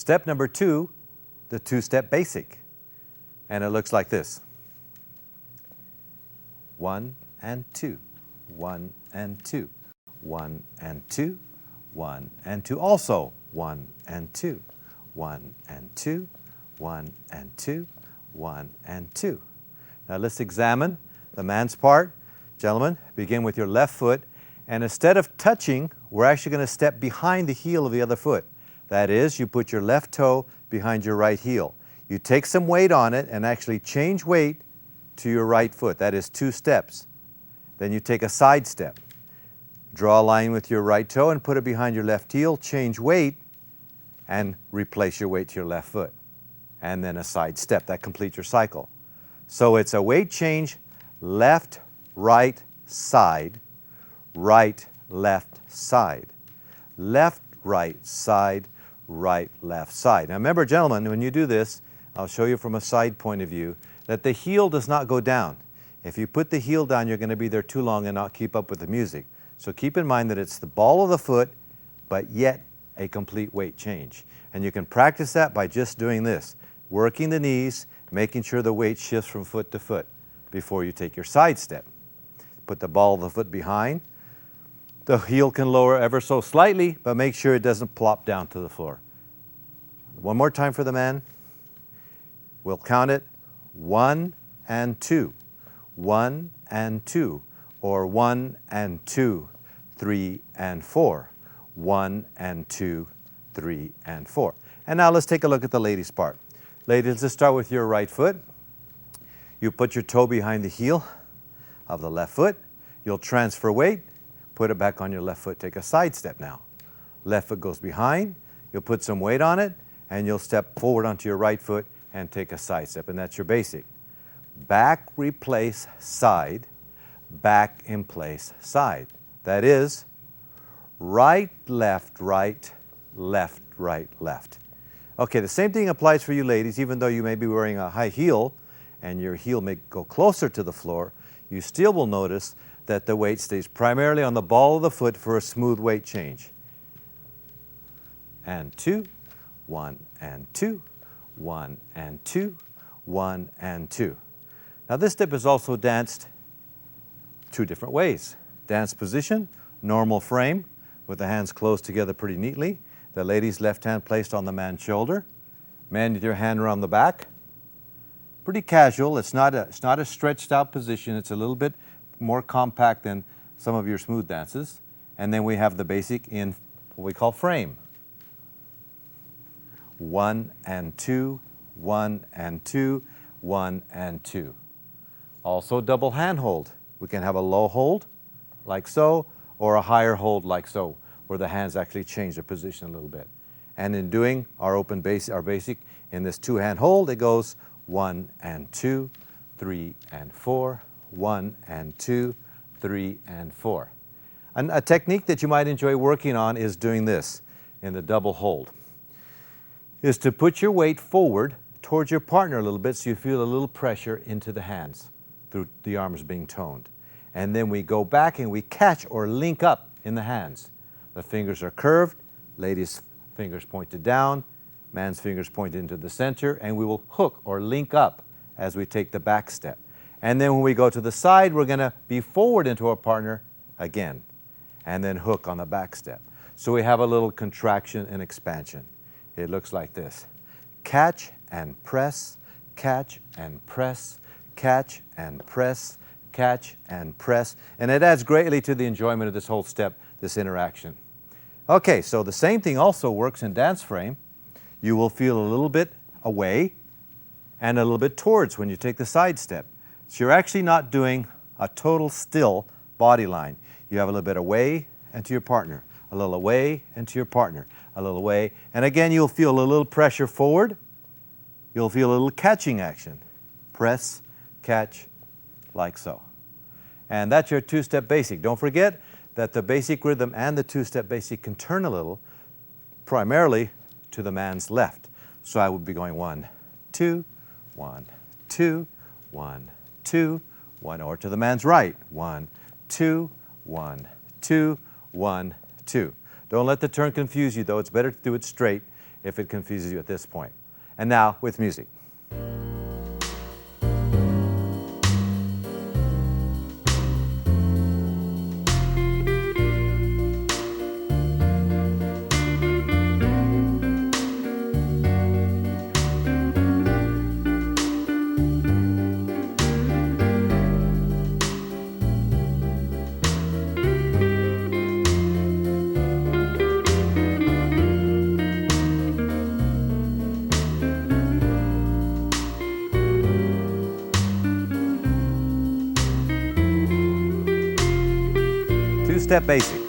Step number 2, the two-step basic. And it looks like this. 1 and 2, 1 and 2, 1 and 2, 1 and 2. Also 1 and 2, 1 and 2, 1 and 2, 1 and 2. Now let's examine the man's part. Gentlemen, begin with your left foot, and instead of touching, we're actually going to step behind the heel of the other foot. That is, you put your left toe behind your right heel. You take some weight on it and actually change weight to your right foot. That is 2 steps. Then you take a side step. Draw a line with your right toe and put it behind your left heel, change weight, and replace your weight to your left foot. And then a side step. That completes your cycle. So it's a weight change, left, right, side, right, left, side, left, right, side, right, left, side. Now remember, gentlemen, when you do this, I'll show you from a side point of view, that the heel does not go down. If you put the heel down, you're going to be there too long and not keep up with the music. So keep in mind that it's the ball of the foot, but yet a complete weight change. And you can practice that by just doing this, working the knees, making sure the weight shifts from foot to foot before you take your side step. Put the ball of the foot behind. The heel can lower ever so slightly, but make sure it doesn't plop down to the floor. One more time for the man. We'll count it 1 and 2, 1 and 2, or 1 and 2, 3 and 4, 1 and 2, 3 and 4. And now let's take a look at the ladies' part. Ladies, let's start with your right foot. You put your toe behind the heel of the left foot. You'll transfer weight, put it back on your left foot. Take a side step now. Left foot goes behind. You'll put some weight on it, and you'll step forward onto your right foot and take a side step, and that's your basic. Back, replace, side, back in place, side. That is right, left, right, left, right, left. Okay, the same thing applies for you ladies. Even though you may be wearing a high heel and your heel may go closer to the floor, you still will notice that the weight stays primarily on the ball of the foot for a smooth weight change. And 2, 1 and 2, 1 and 2, 1 and 2. Now this step is also danced 2 different ways. Dance position, normal frame, with the hands closed together pretty neatly. The lady's left hand placed on the man's shoulder. Man with your hand around the back. Pretty casual. It's not a stretched out position. It's a little bit more compact than some of your smooth dances. And then we have the basic in what we call frame. 1 and 2, 1 and 2, 1 and 2. Also double hand hold. We can have a low hold, like so, or a higher hold, like so, where the hands actually change their position a little bit. And in doing our basic, in this 2-hand hold, it goes 1 and 2, 3 and 4, 1 and 2, 3 and 4. And a technique that you might enjoy working on is doing this in the double hold. Is to put your weight forward towards your partner a little bit so you feel a little pressure into the hands through the arms being toned. And then we go back and we catch or link up in the hands. The fingers are curved, ladies' fingers pointed down, man's fingers point into the center, and we will hook or link up as we take the back step. And then when we go to the side, we're going to be forward into our partner again, and then hook on the back step. So we have a little contraction and expansion. It looks like this. Catch and press, catch and press, catch and press, catch and press. And it adds greatly to the enjoyment of this whole step, this interaction. Okay, so the same thing also works in dance frame. You will feel a little bit away and a little bit towards when you take the side step. So you're actually not doing a total still body line. You have a little bit away and to your partner, a little away and to your partner, a little away. And again, you'll feel a little pressure forward. You'll feel a little catching action. Press, catch, like so. And that's your 2-step basic. Don't forget that the basic rhythm and the 2-step basic can turn a little, primarily to the man's left. So I would be going 1, 2, 1, 2, 1, 2, 1, or to the man's right. 1, 2, 1, 2, 1, 2. Don't let the turn confuse you though. It's better to do it straight. if it confuses you at this point. And now with music. Two-step basic.